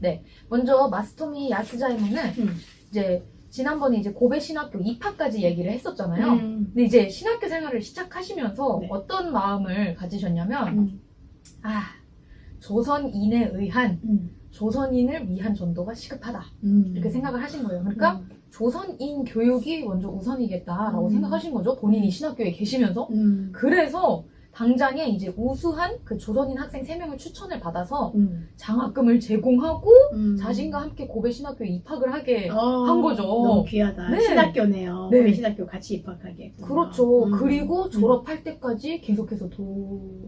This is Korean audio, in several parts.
네, 먼저 마스토미 야스자에모는 이제 지난번에 이제 고베 신학교 입학까지 얘기를 했었잖아요. 근데 이제 신학교 생활을 시작하시면서 네. 어떤 마음을 가지셨냐면 조선인에 의한 조선인을 위한 전도가 시급하다 이렇게 생각을 하신 거예요. 그러니까 조선인 교육이 먼저 우선이겠다라고 생각하신 거죠. 본인이 신학교에 계시면서. 그래서 당장에 이제 우수한 그 조선인 학생 3명을 추천을 받아서 장학금을 제공하고 자신과 함께 고베 신학교에 입학을 하게 한 거죠. 너무 귀하다. 네. 신학교네요. 네. 고베 신학교 같이 입학하게. 그렇죠. 그리고 졸업할 때까지 계속해서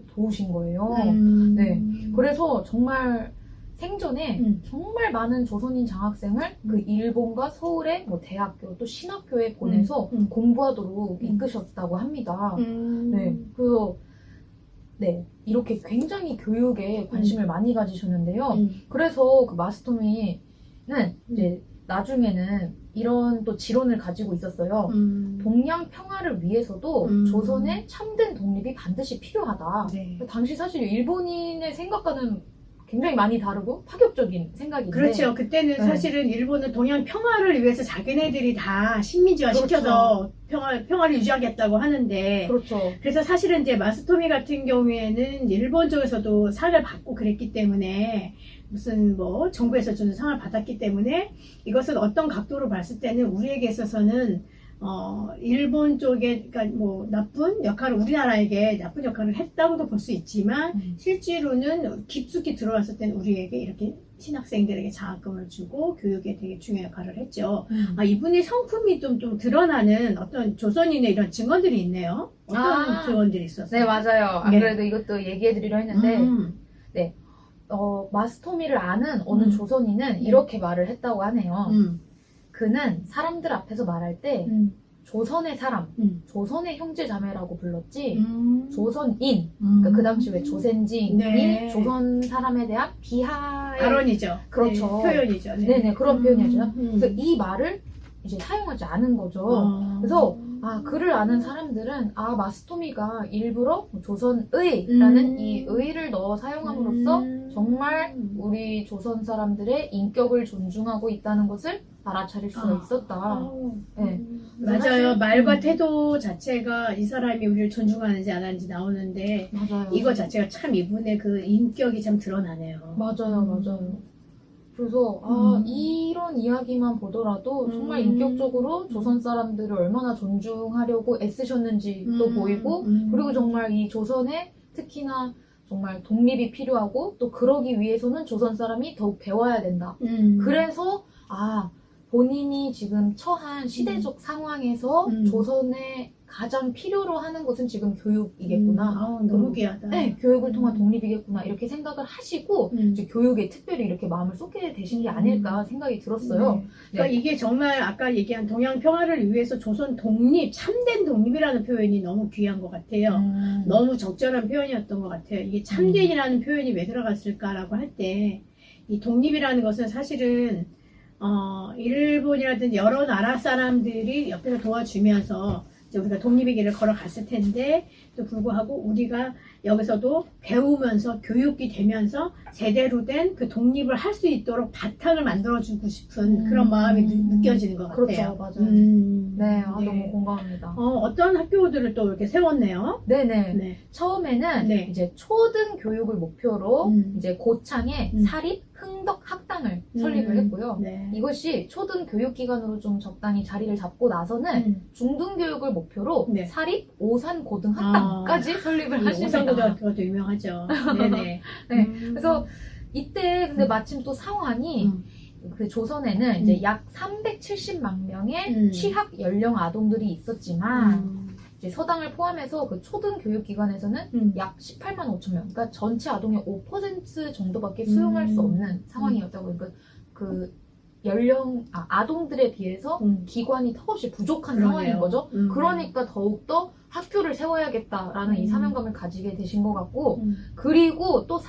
도우신 거예요. 네. 그래서 정말 생전에 정말 많은 조선인 장학생을 그 일본과 서울의 뭐 대학교 또 신학교에 보내서 공부하도록 이끄셨다고 합니다. 네. 그래서 네, 이렇게 굉장히 교육에 관심을 많이 가지셨는데요. 그래서 그 마스토미는 이제 나중에는 이런 또 지론을 가지고 있었어요. 동양 평화를 위해서도 조선의 참된 독립이 반드시 필요하다. 네. 당시 사실 일본인의 생각과는 굉장히 많이 다르고 파격적인 생각인데. 그렇죠. 그때는 네. 사실은 일본은 동양 평화를 위해서 자기네들이 다 식민지화 시켜서 평화를 유지하겠다고 하는데. 그렇죠. 그래서 사실은 이제 마스토미 같은 경우에는 일본 쪽에서도 상을 받고 그랬기 때문에 무슨 뭐 정부에서 주는 상을 받았기 때문에 이것은 어떤 각도로 봤을 때는 우리에게 있어서는 일본 쪽에, 그러니까 뭐, 우리나라에게 나쁜 역할을 했다고도 볼 수 있지만, 실제로는 깊숙이 들어왔을 때는 우리에게 이렇게 신학생들에게 장학금을 주고, 교육에 되게 중요한 역할을 했죠. 이분의 성품이 좀 드러나는 어떤 조선인의 이런 증언들이 있네요. 어떤 증언들이 있었어요? 네, 맞아요. 안 네. 그래도 이것도 얘기해드리려 했는데, 마스토미를 아는 어느 조선인은 이렇게 말을 했다고 하네요. 그는 사람들 앞에서 말할 때 조선의 사람, 조선의 형제 자매라고 불렀지 조선인, 그러니까 그 당시 왜 조센징이 네. 조선 사람에 대한 비하의 발언이죠. 그렇죠. 네, 표현이죠. 네. 네네 그런 표현이죠. 그래서 이 말을 이제 사용하지 않은 거죠. 그래서 그를 아는 사람들은 마스토미가 일부러 조선의라는 이 의를 넣어 사용함으로써 정말 우리 조선 사람들의 인격을 존중하고 있다는 것을 알아차릴 수가 있었다. 네. 맞아요. 말과 태도 자체가 이 사람이 우리를 존중하는지 안 하는지 나오는데 맞아요. 이거 자체가 참 이분의 그 인격이 참 드러나네요. 맞아요. 그래서 이런 이야기만 보더라도 정말 인격적으로 조선 사람들을 얼마나 존중하려고 애쓰셨는지도 보이고 그리고 정말 이 조선에 특히나 정말 독립이 필요하고 또 그러기 위해서는 조선 사람이 더욱 배워야 된다. 그래서 본인이 지금 처한 시대적 상황에서 조선에 가장 필요로 하는 것은 지금 교육이겠구나. 너무 귀하다. 네, 교육을 통한 독립이겠구나. 이렇게 생각을 하시고 이제 교육에 특별히 이렇게 마음을 쏟게 되신 게 아닐까 생각이 들었어요. 네. 그러니까 이게 정말 아까 얘기한 동양 평화를 위해서 조선 독립, 참된 독립이라는 표현이 너무 귀한 것 같아요. 너무 적절한 표현이었던 것 같아요. 이게 참된이라는 표현이 왜 들어갔을까라고 할 때 이 독립이라는 것은 사실은 일본이라든지 여러 나라 사람들이 옆에서 도와주면서 이제 우리가 독립의 길을 걸어갔을 텐데 또 불구하고 우리가 여기서도 배우면서 교육이 되면서 제대로 된 그 독립을 할 수 있도록 바탕을 만들어주고 싶은 그런 마음이 느껴지는 것 같아요. 그렇죠, 맞아요. 네, 너무 공감합니다. 어떤 학교들을 또 이렇게 세웠네요. 네네. 네. 처음에는 네. 이제 초등 교육을 목표로 이제 고창에 사립 흥덕 학당을 설립을 했고요. 네. 이것이 초등 교육기관으로 좀 적당히 자리를 잡고 나서는 중등 교육을 목표로 네. 사립 오산 고등학당까지 설립을 하십니다. 오산고등학교가 또 유명하죠. 네네. 네. 그래서 이때 근데 마침 또 상황이 그 조선에는 이제 약 370만 명의 취학 연령 아동들이 있었지만 이제 서당을 포함해서 그 초등 교육기관에서는 약 18만 5천 명, 그러니까 전체 아동의 5% 정도밖에 수용할 수 없는 상황이었다고. 그러니까 그 아동들에 비해서 기관이 턱없이 부족한 상황인 거죠. 그러니까 더욱더 학교를 세워야겠다라는 이 사명감을 가지게 되신 것 같고, 그리고 또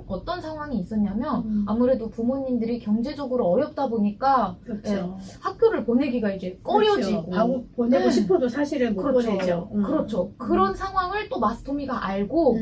어떤 상황이 있었냐면, 아무래도 부모님들이 경제적으로 어렵다 보니까, 그렇죠. 학교를 보내기가 이제 꺼려지고. 그렇죠. 보내고 싶어도 사실은 못 그렇죠. 보내죠. 그렇죠. 그런 상황을 또 마스토미가 알고,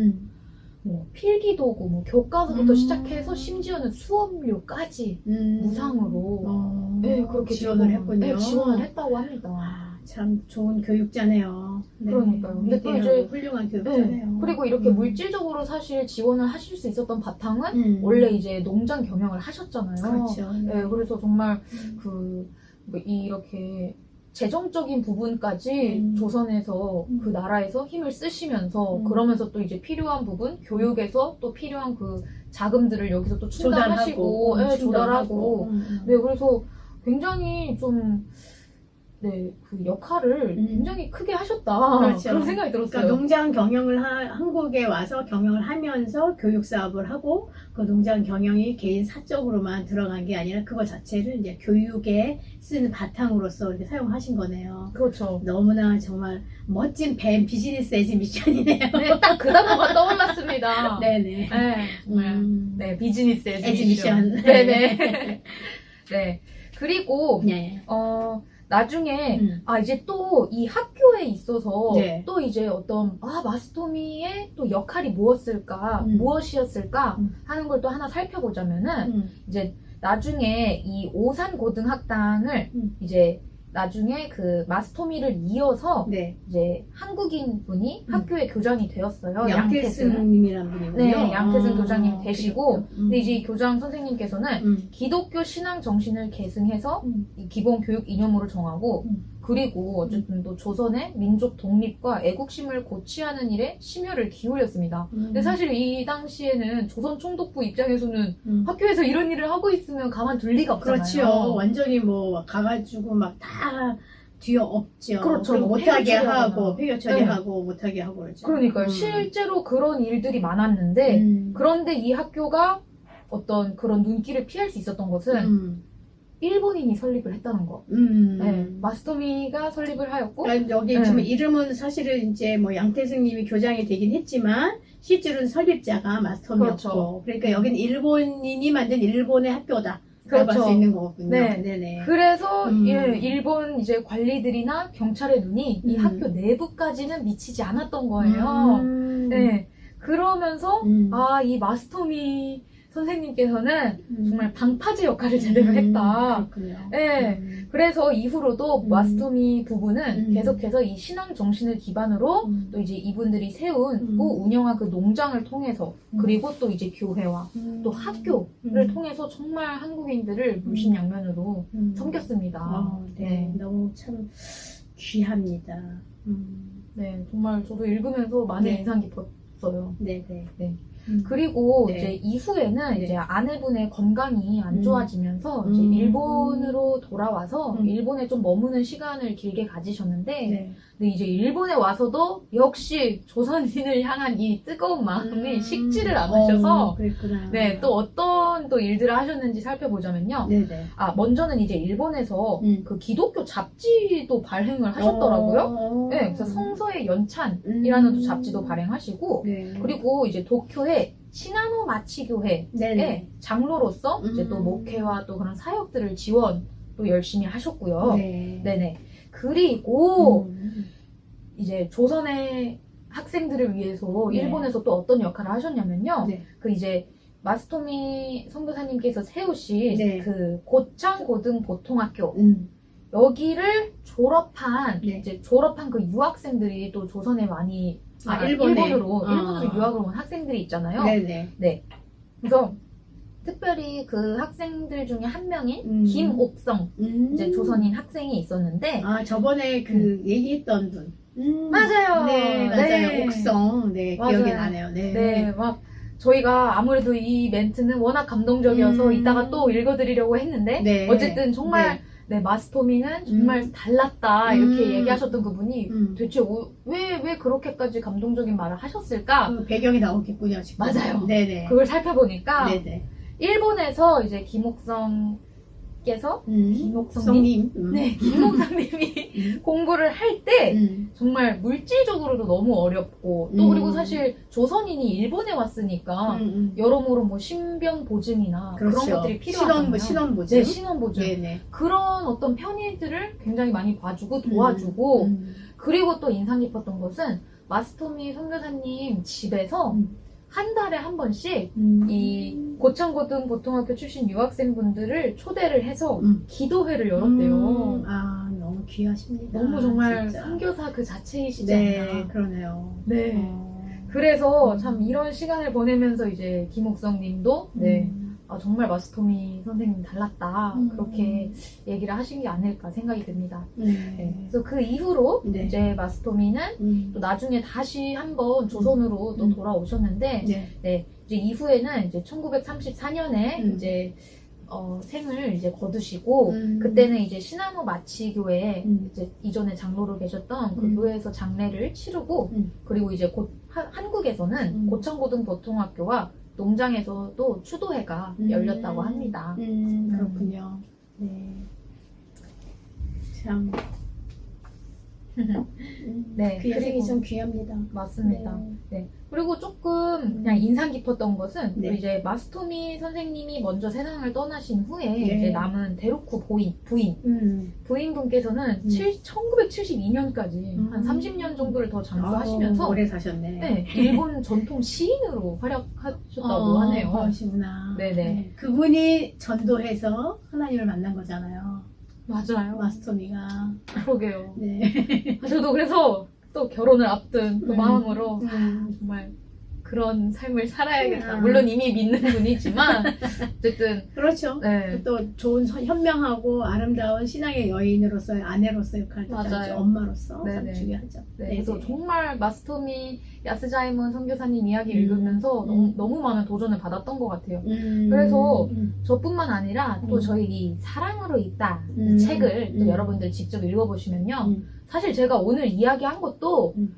뭐 필기도구, 뭐 교과서부터 음. 시작해서 심지어는 수업료까지 무상으로 네, 그렇게 지원을 했군요. 네, 지원을 했다고 합니다. 아, 참 좋은 교육자네요. 네. 그러니까요. 근데 또 위대하고 이제 훌륭한 네. 교육자네요. 그리고 이렇게 물질적으로 사실 지원을 하실 수 있었던 바탕은 원래 이제 농장 경영을 하셨잖아요. 그렇죠. 네, 그래서 정말 뭐 이렇게 재정적인 부분까지 조선에서 그 나라에서 힘을 쓰시면서 그러면서 또 이제 필요한 부분 교육에서 또 필요한 그 자금들을 여기서 또 충당하시고 네, 조달하고 네, 그래서 굉장히 좀 네, 그 역할을 굉장히 크게 하셨다. 그렇죠. 그런 생각이 들었어요. 그러니까 농장 경영을 한국에 와서 경영을 하면서 교육 사업을 하고 그 농장 경영이 개인 사적으로만 들어간 게 아니라 그거 자체를 이제 교육에 쓰는 바탕으로서 이렇게 사용하신 거네요. 그렇죠. 너무나 정말 멋진 비즈니스 에지 미션이네요. 네, 딱 그 단어가 떠올랐습니다. 네네. 네, 정말. 네, 비즈니스 에지 미션. 네네. 네. 그리고, 네. 나중에, 이제 또 이 학교에 있어서 네. 또 이제 어떤, 마스토미의 또 역할이 무엇이었을까 하는 걸 또 하나 살펴보자면은, 이제 나중에 이 오산고등학당을 이제 나중에 그 마스토미를 이어서 네. 이제 한국인 분이 학교의 교장이 되었어요. 양태승님이라는 분이군요. 네, 양태승 교장님 되시고, 근데 이제 이 교장 선생님께서는 기독교 신앙 정신을 계승해서 이 기본 교육 이념으로 정하고, 그리고 어쨌든 또 조선의 민족 독립과 애국심을 고취하는 일에 심혈을 기울였습니다. 근데 사실 이 당시에는 조선 총독부 입장에서는 학교에서 이런 일을 하고 있으면 가만둘 리가 없잖아요. 그렇죠. 완전히 뭐 가가지고 막 다 뒤어 없죠. 그렇죠. 그리고 뭐 못하게 폐교 하고 폐교 처리하고 네. 못하게 하고 그러죠. 그러니까요. 실제로 그런 일들이 많았는데 그런데 이 학교가 어떤 그런 눈길을 피할 수 있었던 것은 일본인이 설립을 했다는 거. 네, 마스토미가 설립을 하였고. 그러니까 여기 지금 이름은 사실은 이제 뭐 양태승님이 교장이 되긴 했지만 실제로는 설립자가 마스토미였고. 그렇죠. 그러니까 여기는 일본인이 만든 일본의 학교다. 그렇죠. 할 수 있는 거군요. 네. 네네. 그래서 예, 일본 이제 관리들이나 경찰의 눈이 이 학교 내부까지는 미치지 않았던 거예요. 네. 그러면서 이 마스토미 선생님께서는 정말 방파제 역할을 제대로 했다. 그렇군요. 네. 그래서 이후로도 마스토미 부부는 계속해서 이 신앙 정신을 기반으로 또 이제 이분들이 세우고 운영한 그 농장을 통해서 그리고 또 이제 교회와 또 학교를 통해서 정말 한국인들을 물심양면으로 섬겼습니다. 네. 너무 참 귀합니다. 네, 정말 저도 읽으면서 많이 인상 깊었어요. 네네. 네. 그리고 네. 이제 이후에는 네. 이제 아내분의 건강이 안 좋아지면서 이제 일본으로 돌아와서 일본에 좀 머무는 시간을 길게 가지셨는데, 네. 근데 이제 일본에 와서도 역시 조선인을 향한 이 뜨거운 마음이 식지를 않으셔서, 그랬구나. 네, 또 어떤 또 일들을 하셨는지 살펴보자면요. 네네. 먼저는 이제 일본에서 그 기독교 잡지도 발행을 하셨더라고요. 네, 그래서 성서의 연찬이라는 또 잡지도 발행하시고, 네. 그리고 이제 도쿄의 시나노 마치교회의 네네. 장로로서 이제 또 목회와 또 그런 사역들을 지원 또 열심히 하셨고요. 네. 네네. 그리고 이제 조선의 학생들을 위해서 네. 일본에서 또 어떤 역할을 하셨냐면요. 네. 그 이제 마스토미 선교사님께서 세우신 네. 그 고창 고등보통학교 여기를 졸업한 그 유학생들이 또 조선에 많이 일본으로 유학을 온 학생들이 있잖아요. 네네. 네. 그래서 특별히 그 학생들 중에 한 명인 김옥성 이제 조선인 학생이 있었는데 저번에 그 얘기했던 분. 맞아요. 네, 맞아요. 네. 옥성. 네, 맞아요. 기억이 나네요. 네. 네, 막 저희가 아무래도 이 멘트는 워낙 감동적이어서 이따가 또 읽어드리려고 했는데 네. 어쨌든 정말 마스토미는 정말 달랐다 이렇게 얘기하셨던 그분이 대체 왜 그렇게까지 감동적인 말을 하셨을까? 그 배경이 나오겠군요, 지금. 맞아요. 네네. 그걸 살펴보니까 네네. 일본에서 이제 김옥성께서 김옥성님. 네, 김옥성님이 공부를 할 때 정말 물질적으로도 너무 어렵고 또 그리고 사실 조선인이 일본에 왔으니까 여러모로 뭐 신병 보증이나 그렇죠. 그런 것들이 필요하잖아요. 신원 보증. 네, 신원 보증. 네네. 그런 어떤 편의들을 굉장히 많이 봐주고 도와주고 그리고 또 인상 깊었던 것은 마스토미 선교사님 집에서 한 달에 한 번씩 음. 이 고창고등보통학교 출신 유학생분들을 초대를 해서 기도회를 열었대요. 너무 귀하십니다. 너무 정말 진짜. 선교사 그 자체이시지 네, 않나. 그러네요. 네. 그래서 음. 참 이런 시간을 보내면서 이제 김옥성님도 정말 마스토미 선생님 달랐다 그렇게 얘기를 하신 게 아닐까 생각이 듭니다. 네. 그래서 그 이후로 네. 이제 마스토미는 또 나중에 다시 한번 조선으로 또 돌아오셨는데 네. 이제 이후에는 이제 1934년에 이제 생을 이제 거두시고 그때는 이제 신한호 마치교회 이제 이전에 장로로 계셨던 그 교회에서 장례를 치르고 그리고 이제 곧 한국에서는 고창고등보통학교와 농장에서도 추도회가 열렸다고 합니다. 그렇군요. 네. 참. 네, 그 여생이 그리고- 참 귀합니다. 맞습니다. 네. 그리고 조금 그냥 인상 깊었던 것은 네. 또 이제 마스토미 선생님이 먼저 세상을 떠나신 후에 네. 이제 남은 데루쿠 부인분께서는 1972년까지 한 30년 정도를 더 장수하시면서 오래 사셨네. 네, 일본 전통 시인으로 활약하셨다고 하네요. 그러시구나. 네네. 네. 그분이 전도해서 하나님을 만난 거잖아요. 맞아요. 마스토미가. 그러게요. 네. 저도 그래서 또 결혼을 앞둔 그 마음으로 음. 정말 그런 삶을 살아야겠다. 음. 물론 이미 믿는 분이지만 어쨌든 그렇죠. 네. 또 좋은 현명하고 아름다운 신앙의 여인으로서의 아내로서의 역할도 맞아요. 잘하죠. 엄마로서 네네. 참 중요하죠. 네, 네네. 그래서 정말 마스토미 야스자이문 선교사님 이야기 음. 읽으면서 너무 많은 도전을 받았던 것 같아요. 음. 그래서 음. 저뿐만 아니라 또 음. 저희 이 사랑으로 있다 이 음. 책을 또 음. 여러분들 직접 읽어보시면요. 음. 사실 제가 오늘 이야기한 것도 음.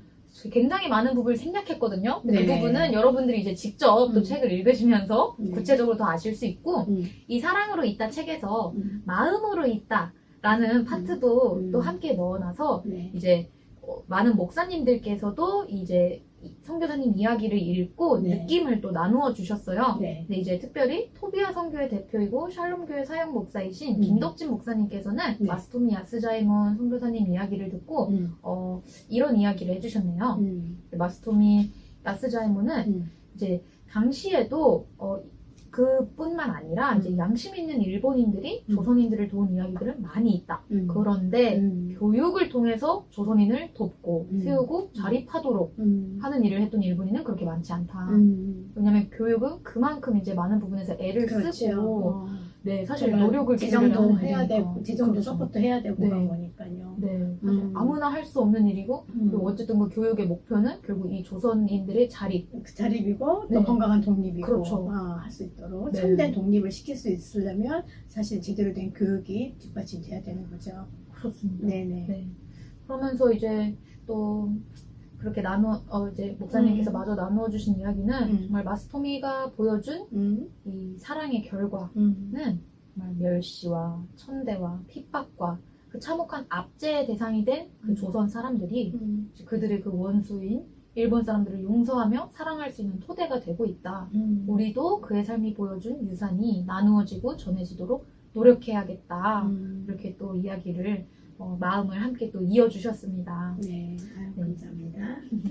굉장히 많은 부분을 생략했거든요. 근데 그 네. 부분은 여러분들이 이제 직접 또 음. 책을 읽으시면서 네. 구체적으로 더 아실 수 있고 음. 이 사랑으로 있다 책에서 음. 마음으로 있다라는 파트도 음. 또 함께 넣어놔서 네. 이제 많은 목사님들께서도 이제 선교사님 이야기를 읽고 네. 느낌을 또 나누어 주셨어요. 네. 근데 이제 특별히 토비아 선교회 대표이고 샬롬교회 사역 목사이신 음. 김덕진 목사님께서는 네. 마스토미 야스자이몬 선교사님 이야기를 듣고 음. 이런 이야기를 해주셨네요. 음. 마스토미 야스자이몬은 음. 이제 당시에도 그뿐만 아니라 이제 양심 있는 일본인들이 조선인들을 도운 이야기들은 많이 있다. 음. 그런데 음. 교육을 통해서 조선인을 돕고 음. 세우고 자립하도록 음. 하는 일을 했던 일본인은 그렇게 많지 않다. 음. 왜냐면 교육은 그만큼 이제 많은 부분에서 애를 그렇죠. 쓰고 네 사실 정말 노력을 재정도 기울여야 해야 하는 되고 일이니까. 재정도 그렇죠. 서포트 해야 되고 네. 그런 거니까요. 네, 사실 아무나 할 수 없는 일이고 그리고 어쨌든 그 교육의 목표는 결국 이 조선인들의 자립. 그 자립이고 또 네. 건강한 독립이고 그렇죠. 할 수 있도록 네. 참된 독립을 시킬 수 있으려면 사실 제대로 된 교육이 뒷받침돼야 되는 거죠. 그렇습니다. 네네. 네. 그러면서 이제 또 그렇게 이제 목사님께서 마저 나누어 주신 이야기는 정말 마스토미가 보여준 이 사랑의 결과는 정말 멸시와 천대와 핍박과 그 참혹한 압제의 대상이 된 그 조선 사람들이 그들의 그 원수인 일본 사람들을 용서하며 사랑할 수 있는 토대가 되고 있다. 우리도 그의 삶이 보여준 유산이 나누어지고 전해지도록 노력해야겠다. 이렇게 또 이야기를 마음을 함께 또 이어주셨습니다. 네, 아유, 네. 감사합니다.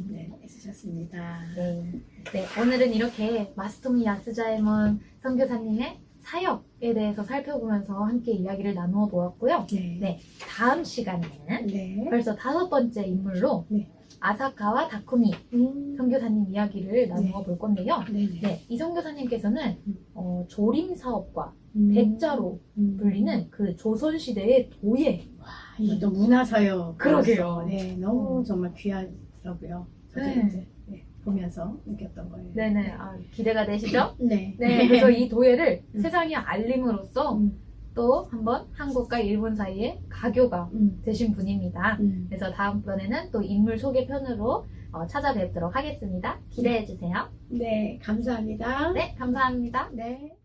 네, 애쓰셨습니다. 네. 네, 오늘은 이렇게 마스토미 야스자에몬 선교사님의 사역에 대해서 살펴보면서 함께 이야기를 나누어 보았고요. 네. 네, 다음 시간에는 네. 벌써 5번째 인물로 네. 아사카와 다쿠미 선교사님 이야기를 나누어 볼 건데요. 네네. 네, 이 선교사님께서는 조림 사업과 음. 백자로 불리는 그 조선시대의 도예. 이것도 문화사역. 그러게요. 네, 너무 정말 귀하더라고요. 저도 네. 이제 보면서 느꼈던 거예요. 네네, 기대가 되시죠? 네. 네, 그래서 이 도예를 세상에 알림으로써 음. 또 한번 한국과 일본 사이에 가교가 되신 분입니다. 그래서 다음번에는 또 인물 소개 편으로 찾아뵙도록 하겠습니다. 기대해주세요. 네, 감사합니다. 네, 감사합니다. 네.